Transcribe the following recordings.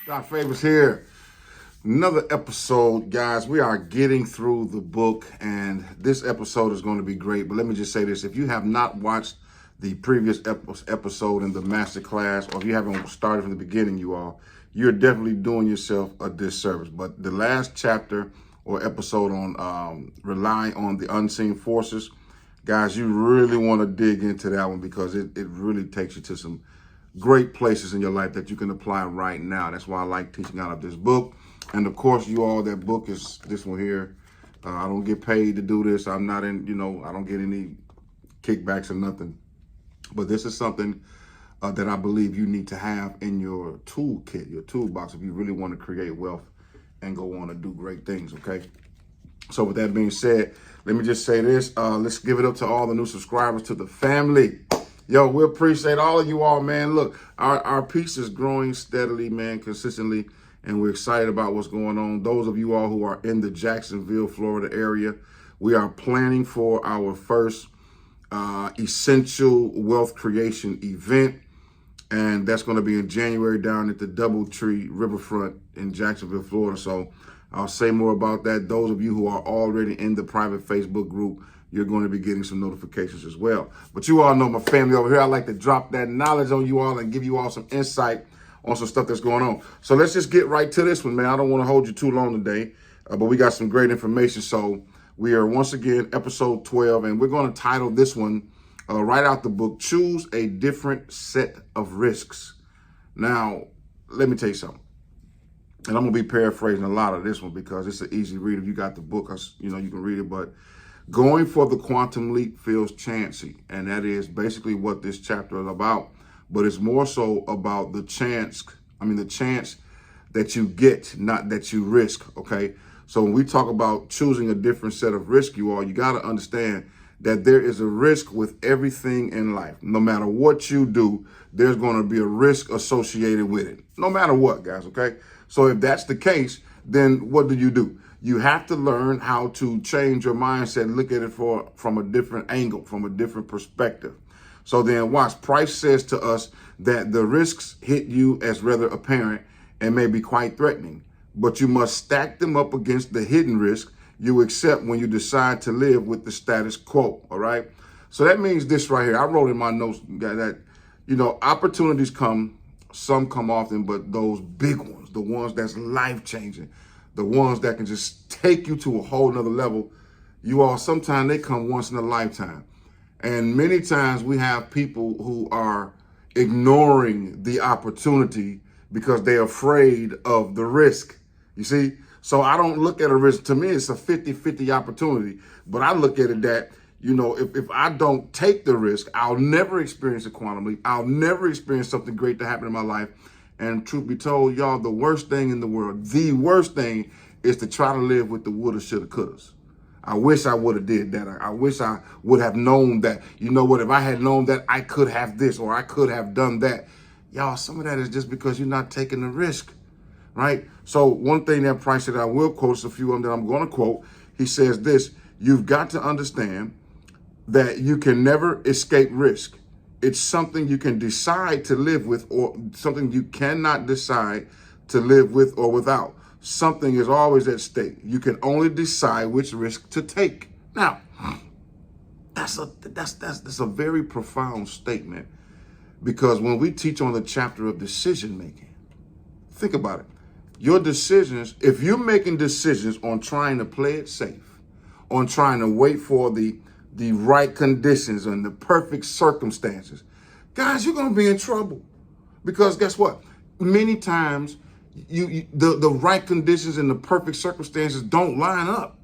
Doc Favors here. Another episode, guys. We are getting through the book, and this episode is going to be great. But let me just say this. If you have not watched the previous episode in the masterclass, or if you haven't started from the beginning, you're definitely doing yourself a disservice. But the last chapter or episode on relying on the unseen forces, guys, you really want to dig into that one because it really takes you to some great places in your life that you can apply right now. That's why I like teaching out of this book. And of course, you all, that book is this one here. I don't get paid to do this. I'm not in, I don't get any kickbacks or nothing. But this is something that I believe you need to have in your toolkit, your toolbox, if you really want to create wealth and go on to do great things, okay? So with that being said, let me just say this. Let's give it up to all the new subscribers, to the family. Yo, we appreciate all of you all, man. Look, our piece is growing steadily, man, consistently, and we're excited about what's going on. Those of you all who are in the Jacksonville, Florida area, we are planning for our first essential wealth creation event, and that's going to be in January down at the Doubletree Riverfront in Jacksonville, Florida. So I'll say more about that. Those of you who are already in the private Facebook group, you're going to be getting some notifications as well. But you all know my family over here. I like to drop that knowledge on you all and give you all some insight on some stuff that's going on. So let's just get right to this one, man. I don't want to hold you too long today, but we got some great information. So we are once again episode 12, and we're going to title this one right out the book, Choose a Different Set of Risks. Now, let me tell you something. And I'm going to be paraphrasing a lot of this one because it's an easy read. If you got the book, you can read it. But going for the quantum leap feels chancy. And that is basically what this chapter is about. But it's more so about the chance that you get, not that you risk, okay? So when we talk about choosing a different set of risk, you got to understand that there is a risk with everything in life. No matter what you do, there's going to be a risk associated with it. No matter what, guys, okay? So if that's the case, then what do? You have to learn how to change your mindset, look at it from a different angle, from a different perspective. So then watch, Price says to us that the risks hit you as rather apparent and may be quite threatening, but you must stack them up against the hidden risk you accept when you decide to live with the status quo, all right? So that means this right here. I wrote in my notes that, opportunities come, some come often, but those big ones, the ones that's life-changing, the ones that can just take you to a whole nother level, sometimes they come once in a lifetime. And many times we have people who are ignoring the opportunity because they're afraid of the risk, you see? So I don't look at a risk. To me, it's a 50-50 opportunity. But I look at it that, if I don't take the risk, I'll never experience a quantum leap. I'll never experience something great to happen in my life. And truth be told, y'all, the worst thing in the world, the worst thing is to try to live with the woulda, shoulda, couldas. I wish I would have did that. I wish I would have known that, if I had known that, I could have this or I could have done that. Y'all, some of that is just because you're not taking the risk. Right? So one thing that Price said, I will quote, is a few of them that I'm going to quote. He says this: you've got to understand that you can never escape risk. It's something you can decide to live with, or something you cannot decide to live with or without. Something is always at stake. You can only decide which risk to take. Now, that's a very profound statement, because when we teach on the chapter of decision making, think about it. Your decisions, if you're making decisions on trying to play it safe, on trying to wait for the right conditions and the perfect circumstances, guys, you're going to be in trouble. Because guess what? Many times, the right conditions and the perfect circumstances don't line up.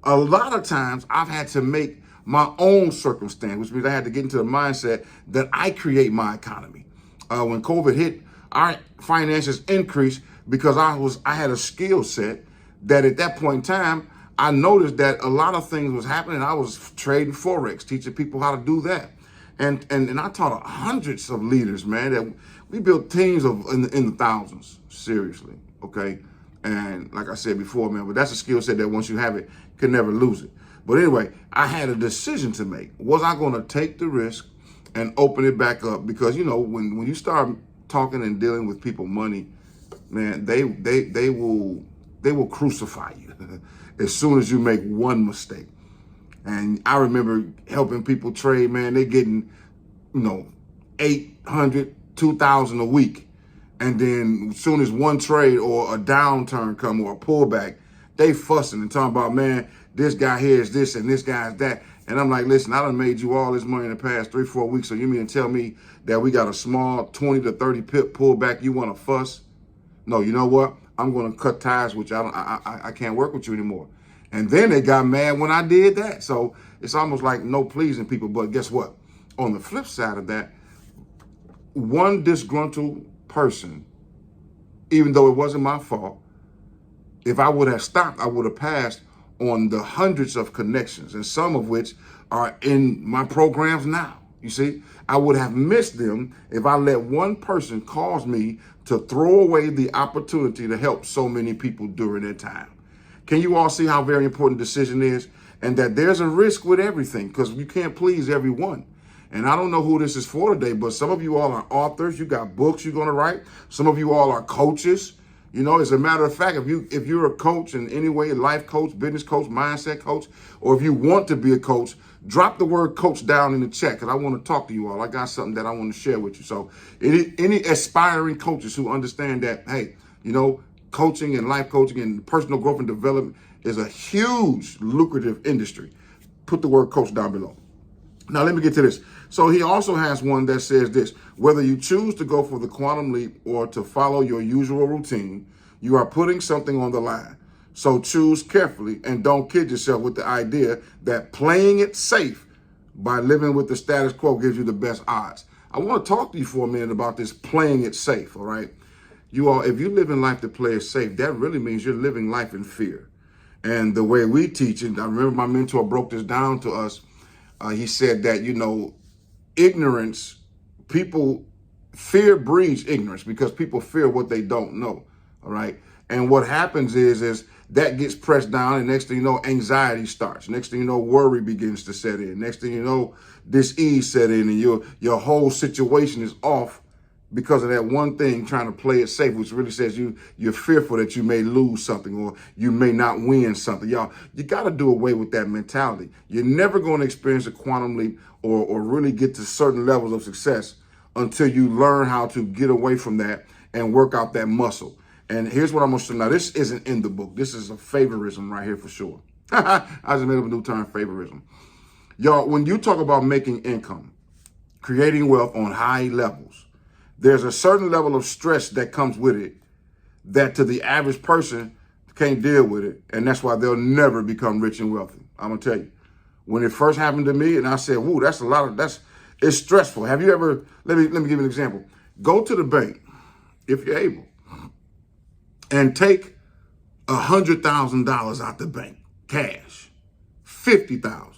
A lot of times, I've had to make my own circumstance, which means I had to get into the mindset that I create my economy. When COVID hit, our finances increased because I had a skill set that at that point in time, I noticed that a lot of things was happening. I was trading Forex, teaching people how to do that. And I taught hundreds of leaders, man, that we built teams in the thousands, seriously, okay? And like I said before, man, but that's a skill set that once you have it, you can never lose it. But anyway, I had a decision to make. Was I going to take the risk and open it back up? Because, when you start talking and dealing with people money, man, they will crucify you as soon as you make one mistake. And I remember helping people trade, man, they getting, 800, 2,000 a week. And then as soon as one trade or a downturn come or a pullback, they fussing and talking about, man, this guy here is this and this guy is that. And I'm like, listen, I done made you all this money in the past 3-4 weeks. So you mean to tell me that we got a small 20 to 30 pip pullback, you want to fuss? No, you know what? I'm going to cut ties with you. I can't work with you anymore. And then they got mad when I did that. So it's almost like no pleasing people. But guess what? On the flip side of that, one disgruntled person, even though it wasn't my fault, if I would have stopped, I would have passed on the hundreds of connections, and some of which are in my programs now. You see, I would have missed them if I let one person cause me to throw away the opportunity to help so many people during that time. Can you all see how very important decision is? And that there's a risk with everything because you can't please everyone. And I don't know who this is for today, but some of you all are authors. You got books you're going to write. Some of you all are coaches. As a matter of fact, if you're a coach in any way, life coach, business coach, mindset coach, or if you want to be a coach, drop the word coach down in the chat because I want to talk to you all. I got something that I want to share with you. So any aspiring coaches who understand that, hey, coaching and life coaching and personal growth and development is a huge lucrative industry, put the word coach down below. Now, let me get to this. So he also has one that says this: whether you choose to go for the quantum leap or to follow your usual routine, you are putting something on the line. So choose carefully and don't kid yourself with the idea that playing it safe by living with the status quo gives you the best odds. I want to talk to you for a minute about this playing it safe, all right? You all, if you live in life to play it safe, that really means you're living life in fear. And the way we teach it, I remember my mentor broke this down to us. He said that, ignorance, fear breeds ignorance because people fear what they don't know, all right? And what happens is that gets pressed down, and next thing you know, anxiety starts. Next thing you know, worry begins to set in. Next thing you know, dis-ease set in, and your whole situation is off because of that one thing, trying to play it safe, which really says you're fearful that you may lose something or you may not win something. Y'all, you got to do away with that mentality. You're never going to experience a quantum leap or really get to certain levels of success until you learn how to get away from that and work out that muscle. And here's what I'm going to show. Now, this isn't in the book. This is a favorism right here for sure. I just made up a new term, favorism. Y'all, when you talk about making income, creating wealth on high levels, there's a certain level of stress that comes with it that to the average person can't deal with it. And that's why they'll never become rich and wealthy. I'm going to tell you, when it first happened to me and I said, whoa, it's stressful. Have you ever, let me give you an example. Go to the bank, if you're able, and take $100,000 out the bank, cash, 50,000,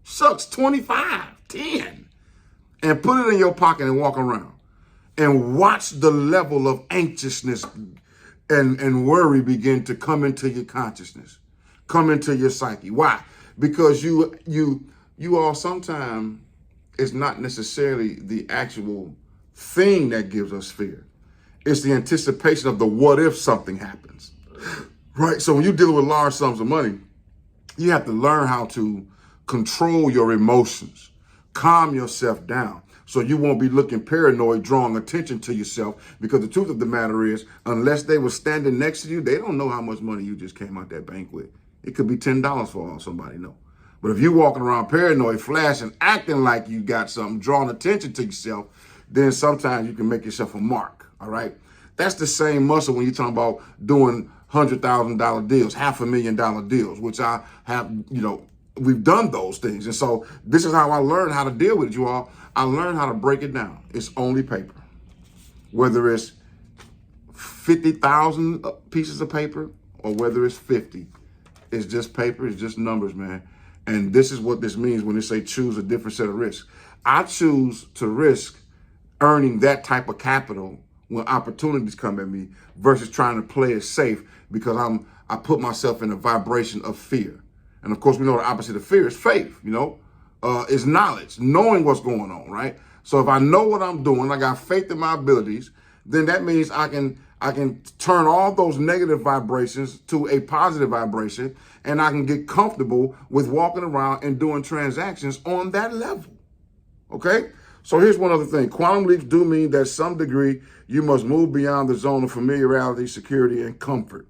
sucks 25, 10, and put it in your pocket and walk around. And watch the level of anxiousness and worry begin to come into your consciousness, come into your psyche. Why? Because you all sometimes it's not necessarily the actual thing that gives us fear. It's the anticipation of the what if something happens, right? So when you deal with large sums of money, you have to learn how to control your emotions, calm yourself down. So you won't be looking paranoid, drawing attention to yourself, because the truth of the matter is, unless they were standing next to you, they don't know how much money you just came out that bank with. It could be $10 for all somebody know. But if you're walking around paranoid, flashing, acting like you got something, drawing attention to yourself, then sometimes you can make yourself a mark, all right? That's the same muscle when you're talking about doing $100,000 deals, $500,000 deals, which I have, we've done those things. And so this is how I learned how to deal with it, you all. I learned how to break it down. It's only paper. Whether it's 50,000 pieces of paper or whether it's 50, it's just paper, it's just numbers, man. And this is what this means when they say choose a different set of risks. I choose to risk earning that type of capital when opportunities come at me versus trying to play it safe because I put myself in a vibration of fear. And of course, we know the opposite of fear is faith, is knowledge, knowing what's going on, right? So if I know what I'm doing, I got faith in my abilities, then that means I can I can turn all those negative vibrations to a positive vibration, and I can get comfortable with walking around and doing transactions on that level. Okay? So here's one other thing. Quantum leaps do mean that some degree you must move beyond the zone of familiarity, security, and comfort.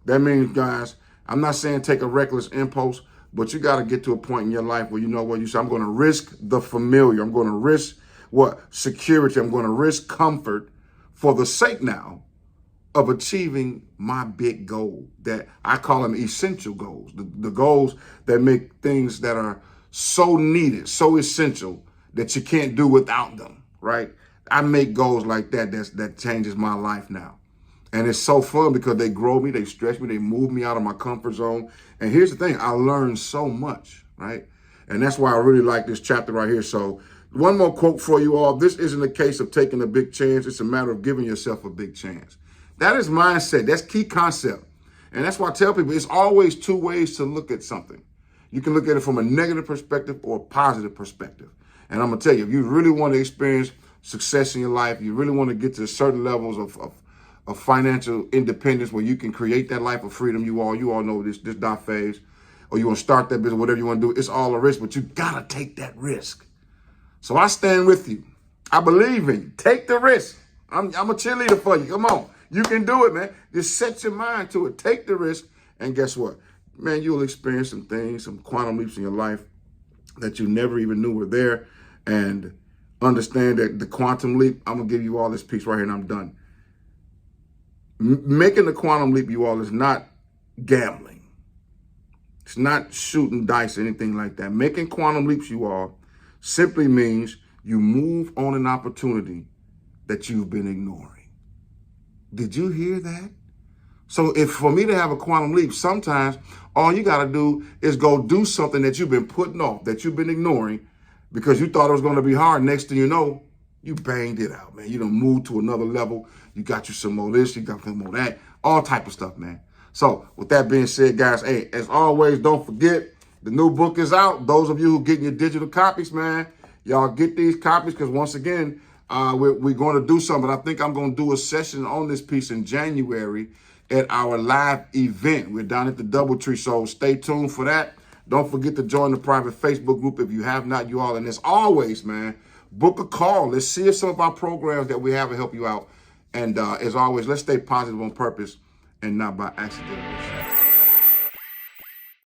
That means, guys, I'm not saying take a reckless impulse, but you got to get to a point in your life where you know what you say, I'm going to risk the familiar. I'm going to risk what? Security. I'm going to risk comfort for the sake now of achieving my big goal that I call them essential goals, the goals that make things that are so needed, so essential that you can't do without them, right? I make goals like that that changes my life now. And it's so fun because they grow me, they stretch me, they move me out of my comfort zone. And here's the thing, I learned so much, right? And that's why I really like this chapter right here. So one more quote for you all. This isn't a case of taking a big chance. It's a matter of giving yourself a big chance. That is mindset. That's key concept. And that's why I tell people it's always two ways to look at something. You can look at it from a negative perspective or a positive perspective. And I'm going to tell you, if you really want to experience success in your life, you really want to get to certain levels of financial independence where you can create that life of freedom, you all know this dot phase, or you want to start that business, whatever you want to do, it's all a risk, but you got to take that risk. So I stand with you. I believe in you. Take the risk. I'm a cheerleader for you. Come on. You can do it, man. Just set your mind to it. Take the risk. And guess what? Man, you'll experience some things, some quantum leaps in your life that you never even knew were there. And understand that the quantum leap, I'm going to give you all this piece right here and I'm done. Making the quantum leap, you all, is not gambling. It's not shooting dice or anything like that. Making quantum leaps, you all, simply means you move on an opportunity that you've been ignoring. Did you hear that? So if for me to have a quantum leap, sometimes all you got to do is go do something that you've been putting off, that you've been ignoring because you thought it was going to be hard. Next thing you know, you banged it out, man. You done moved to another level. You got you some more this, you got some more that, all type of stuff, man. So with that being said, guys, hey, as always, don't forget the new book is out. Those of you who getting your digital copies, man, y'all get these copies because once again, we're going to do something. I think I'm going to do a session on this piece in January at our live event. We're down at the DoubleTree, so stay tuned for that. Don't forget to join the private Facebook group if you have not, you all. And as always, man, book a call. Let's see if some of our programs that we have will help you out. And as always, let's stay positive on purpose and not by accident.